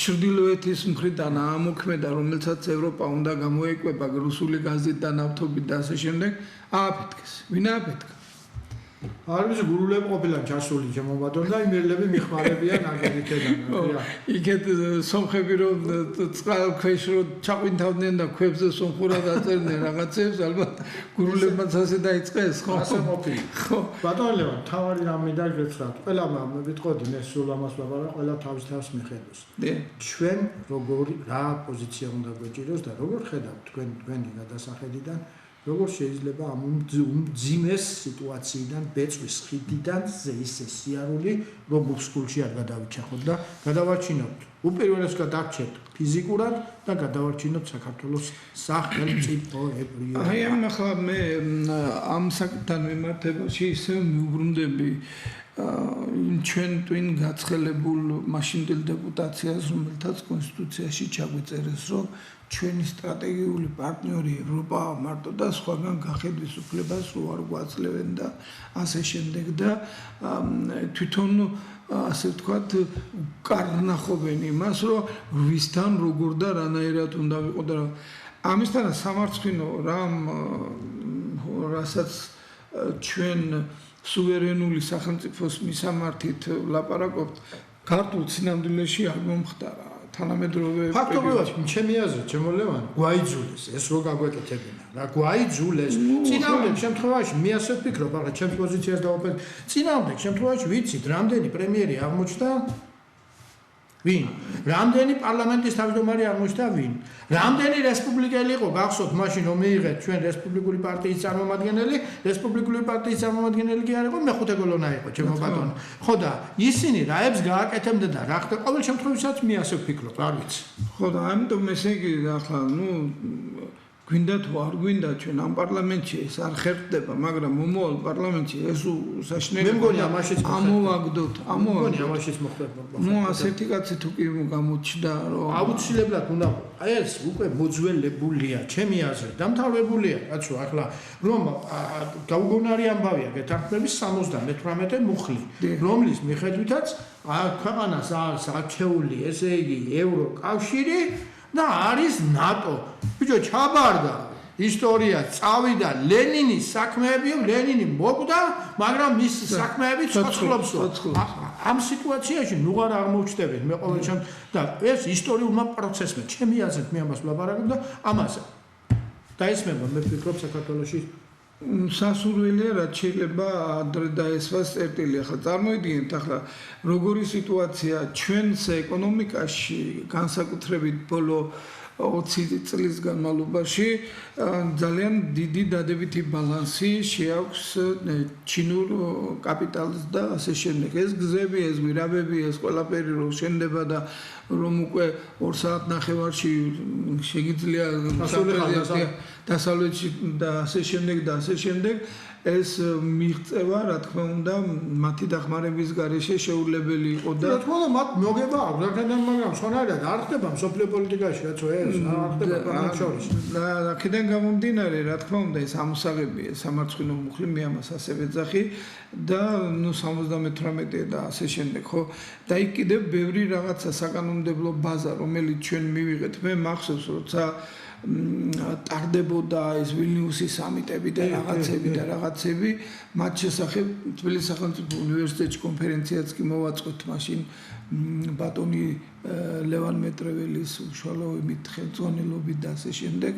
ჩრდილოეთის მხრიდან ამოქმედა რომელსაც ევროპა უნდა გამოეკვება რუსული გაზით და ნავთობით და ასე შემდეგ ააფეთქეს ვინ ააფეთქა არ ვიცი გურულები ყოფილან ჩასული ჩემობადონ და იმერლები მიხმარებიან აგერიქედან იქეთ სომხები რომ წყალქვეშ რომ ჩაყვინთავდნენ და ქვებზე სომხურად აწერდნენ რაღაცებს ალბათ გურულებმაც ასე დაიწყეს ხო ასე ყოფილი ხო ბატონო თავარი რამე და გეცხრათ ყველა მეთყოდი მე სულ ამას ვაბარა ყველა თავის მიხედოს ჩვენ როგორი რა პოზიცია უნდა გვეჭიროს და როგორ ხედავთ თქვენი გადასახედიდან როგორ შეიძლება ამ ძიმეს სიტუაციიდან ბეწვის ხიდიდან ისე სიარული რომ სკოლში არ გადავიჩახოთ და გადავარჩინოთ უპირველეს გადარჩეთ ფიზიკურად და გადავარჩინოთ საქართველოს სახელმწიფოებრივად აი ახლა მე ამ საკითხთან მიმართებაში ისე მიუბრუნდები ჩვენ twin გაცხელებულ მაშინდელ დეპუტაციას, რომელთაც კონსტიტუციაში ჩაგვიწერეს, რომ ჩვენი სტრატეგიული პარტნიორი ევროპა მარტო და სხვაგან გახედვის უფლებას რო არ გვაძლევენ და ასე შემდეგ და თვითონ ასე ვთქვათ კარნახობენ იმას, რომ ვისთან როგორ და რანაირად უნდა ვიყო და ამისთანაც სამარცხინო რასაც ჩვენ სუვერენული სახელმწიფოს მისამართით ლაპარაკობთ, ქართულ სინამდვილეში არ მომხდარა. თანამედროვე ფაქტობრივად ჩემი აზრით შემოლევანი გვაიძულეს ეს რო გაგვეკეთებინა რა გვაიძულეს წინააღმდეგ შემთხვევაში მე ასე ვფიქრობ ახლა ჩემს პოზიციას დავუყენებ წინააღმდეგ შემთხვევაში ვიცით რამდენი პრემიერი აღმოჩნდა ვინ რამდენი პარლამენტის თავმჯდომარე აღმოჩნდა ვინ რამდენი რესპუბლიკელი იყო გახსოვთ მაშინ რომ მიიღეთ ჩვენ რესპუბლიკური პარტიის წარმომადგენელი რესპუბლიკური პარტიის წარმომადგენელი კი არ იყო მეხუთე გოლონა იყო ჩემო ბატონო ხო და ისინი რაებს გააკეთებდა და რა ხდა ყოველ შემთხვევაში მე ასე ვფიქრობ არ ვიცი ხო და ამიტომ ესე იგი ახლა გვინდა თუ არ გვინდა ჩვენ ამ პარლამენტში ეს არ ხერხდება მაგრამ მომავალ პარლამენტში ეს საშინელი მე მგონი ამაშიც ამოვაგდოთ ამაშიც მოხდება ასეთი კაცი თუ კი გამოჩნდა რომ აუცილებლად უნდა ეს უკვე მოძველებულია ჩემი აზრით დამთავრებულია კაცო ახლა რომ გაუგონარი ამბავია გეთანხმების 78 მუხლი რომლის მიხედვითაც ქვეყანას არის არჩეული ესე იგი ევროკავშირი და არის ნატო. ბიჭო, ჩაბარდა ისტორია, წავიდა ლენინის საქმეები, ლენინი მოკვდა, მაგრამ მის საქმეები ცოცხლობს. ამ სიტუაციაში ნუღარ აღმოჩნდებით მე ყოველ შემთხვევაში და ეს ისტორიულმა პროცესმა, ჩემი აზრით მე ამას ვლაპარაკობ და ამაზე. დაისმება მე ვფიქრობ საქართველოში სასურველია რაც შეიძლება ადრე დაესვას წერტილი ახლა წარმოიდგინეთ ახლა როგორი სიტუაცია ჩვენს ეკონომიკაში განსაკუთრებით ბოლო 20 წლის განმავლობაში ძალიან დიდი დადებითი ბალანსი შეაქვს ჩინურ კაპიტალს და ასე შემდეგ ეს გზები ეს გვირაბები ეს ყველაფერი რო შენდება და რომ უკვე 2 საათნახევარში შეგიძლია დასავლეთში და ასე შემდეგ ეს მიღწევა რა თქმა უნდა მათი დახმარების გარეშე შეუძლებელი იყო და რა თქმა უნდა მათ მოგება აქვს მაგრამ სხვანაირად არ ხდება მსოფლიო პოლიტიკაში რაცო ეს არ ხდება პარტნიორს და აქედან გამომდინარე რა თქმა უნდა ეს ამოსაღებია სამარცხინო მუხლი მე ამას ასე ვეძახი და 78 და ასე შემდეგ ხო და იქ კიდევ ბევრი რაღაცა საკანონმდებლო ბაზა რომელიც ჩვენ მივიღეთ მე მახსოვს როცა ტარდებოდა ეს ვილნიუსის სამიტები და რაღაცები მათ შესახებ თბილისის სახელმწიფო უნივერსიტეტში კონფერენციაც კი მოვაწყოთ მაშინ ბატონი ლევან მეტრეველის უშუალო იმით ხელმძღვანელობით და ასე შემდეგ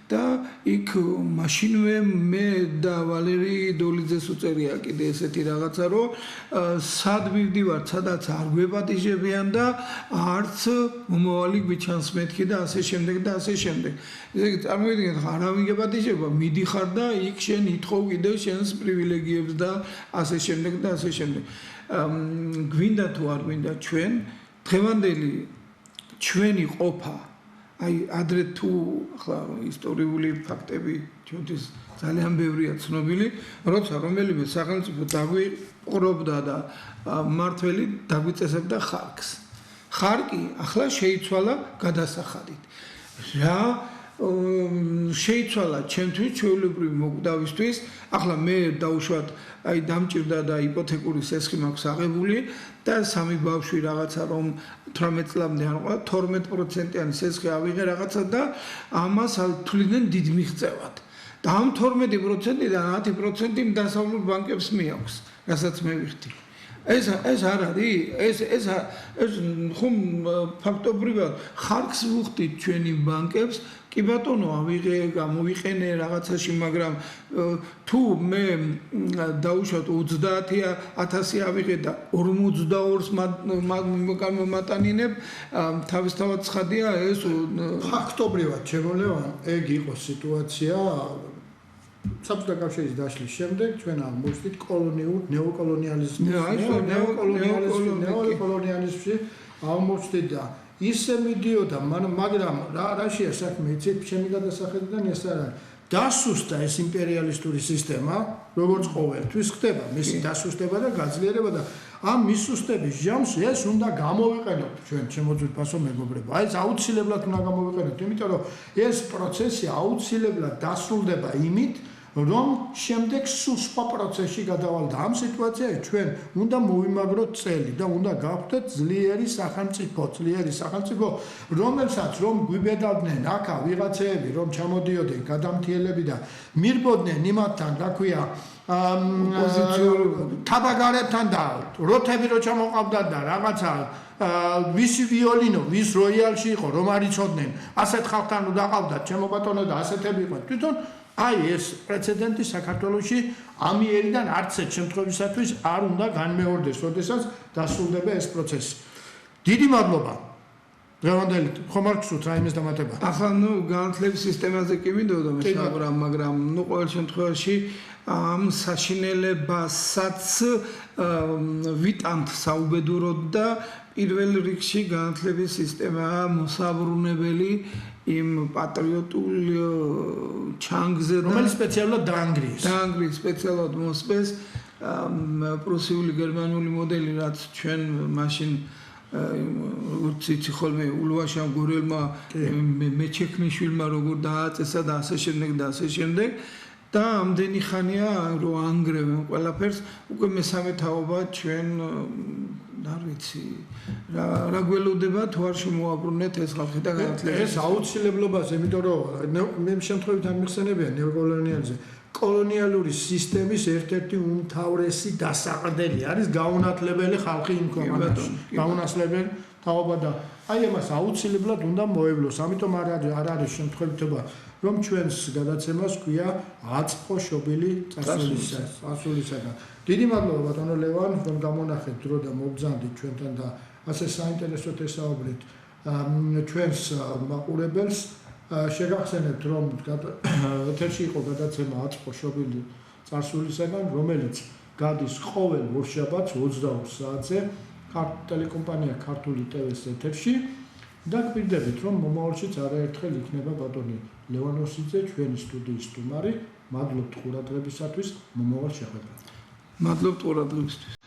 და იქ მაშინვე მე და ვალერი დოლიძეს უწერია კიდე ესეთი რაღაცა რომ სად მივდივართ სადაც არ გვეპატიჟებიან და არც მომავალი გვიჩანს მეთქი და ასე შემდეგ და ასე შემდეგ ესე იგი წარმოიდგინეთ არავინ გეპატიჟება მიდიხარ და იქ შენ ითხოვ კიდევ შენს პრივილეგიებს და ასე შემდეგ და ასე შემდეგ გვინდა თუ არ გვინდა ჩვენ დღევანდელი ჩვენი ყოფა აი ადრე თუ ახლა ისტორიული ფაქტები ჩვენთვის ძალიან ბევრია ცნობილი, როცა რომელიმე სახელმწიფო დაგვიყრობდა და მართველი დაგვიწესებდა ხარკს. ხარკი ახლა შეიცვალა გადასახადით. რა შეიცვალა ჩემთვის ჩვეულებრივი მოკვდავისთვის, ახლა მე დაუშვათ აი დამჭირდა და იპოთეკური სესხი მაქვს აღებული და სამი ბავშვი რაღაცა რომ 18 წლამდე არ ყვა 12%-იანი სესხი ავიღე რაღაცა და ამას თვლიდნენ დიდ მიღწევად. და ამ 12%-დან 10% დასავლურ ბანკებს მიაქვს, რასაც მე ვიხდი. ეს არ არის ეს ხომ ფაქტობრივად ხარკს ვუხდით ჩვენი ბანკებს კი ბატონო ავიღე გამოვიყენე რაღაცაში მაგრამ თუ მე დაუშვათ 30,000 ავიღე და 42-ს მატანინებ თავისთავად ცხადია ეს ფაქტობრივად შემოლევან ეგ იყო სიტუაცია საბჭოთა კავშირის დაშლის შემდეგ ჩვენ აღმოჩნდით ნეოკოლონიალიზმში აღმოჩნდით და ისე მიდიოდა მაგრამ რა შეა საქმე იცით ჩემი გადასახედიდან ეს არა დასუსტა ეს იმპერიალისტური სისტემა, როგორც ყოველთვის ხდება, მისი დასუსტება და გაძლიერება და ამ მისუსტების ჟამს ეს უნდა გამოვიყენოთ ჩვენ შემოძვირფასო მეგობრებო. აი ეს აუცილებლად უნდა გამოვიყენოთ, იმიტომ რომ ეს პროცესი აუცილებლად დასრულდება იმით, რომ შემდეგ სულ სხვა პროცესში გადავალ და ამ სიტუაციაში ჩვენ უნდა მოვიმაგროთ წელი და უნდა გავხდეთ ძლიერი სახელმწიფო, რომელსაც რომ გვიბედავდნენ აქა ვიღაცეები, რომ ჩამოდიოდნენ გადამთიელები და მირბოდნენ იმათთან, რა ქვია, თაბაგარებთან და როთები რო ჩამოყავდათ და რაღაცა ვისი ვიოლინო, ვის როიალში იყო, რომ არ იცოდნენ, ასეთ ხალხთან დაყავდათ, ჩემო ბატონო და ასეთები იყო. თვითონ აი ეს პრეცედენტი საქართველოში ამიერიდან არც ერთ შემთხვევისათვის არ უნდა განმეორდეს, როდესაც დასრულდება ეს პროცესი. დიდი მადლობა. დღევანდელი ხომ არ გსურთ რაიმეს დამატება? ახლა განათლების სისტემაზე კი მინდოდა მესაუბრა, მაგრამ ყოველ შემთხვევაში ამ საშინელებასაც ვიტანთ საუბედუროდ და პირველ რიგში განათლების სისტემაა მოსაბრუნებელი იმ პატრიოტულ ჩანგზე, რომელიც სპეციალურად დაანგრიეს სპეციალურად მოსპეს პრუსიული გერმანული მოდელი, რაც ჩვენ მაშინ როგორც იცი ხოლმე ულვაშა გორელმა მეჩექნიშვილმა როგორ დააწესა და ასე შემდეგ და ამდენი ხანია რომ ანგრევენ ყველაფერს, უკვე მესამე თაობა ჩვენ არ ვიცი რა გველოდება თუ არ შემოაბრუნეთ ეს ხალხი და განათლება. ეს აუცილებლობაზე, იმიტომ რომ მე შემთხვევით არ მიხსენებია ნეოკოლონიალიზმზე. კოლონიალური სისტემის ერთ-ერთი უმთავრესი დასაყრდენი არის გაუნათლებელი ხალხი იმ ქვეყანაში. გაუნათლებელი თაობა და აი ამას აუცილებლად უნდა მოევლოს. ამიტომ არ არის შემთხვევითობა რომ ჩვენს გადაცემას ქვია აწმყო შობილი წასულისაგან. დიდი მადლობა ბატონო ლევან, რომ გამონახეთ დრო და მობრძანდით ჩვენთან და ასე საინტერესოდ ესაუბრეთ ჩვენს მაყურებელს. შეგახსენებთ, რომ ეთერში იყო გადაცემა აწმყო შობილი წასულისაგან, რომელიც გადის ყოველ ორშაბათს 22 საათზე ტელეკომპანია ქართული ტვ-ს ეთერში და გვირდებით, რომ მომავალშიც არაერთხელ იქნება ბატონი ლევან ოსიძე ჩვენი სტუდიის სტუმარი. მადლობთ ყურადღებისათვის, მომავალ შეხვედრამდე. მადლობთ ყურადღებისთვის.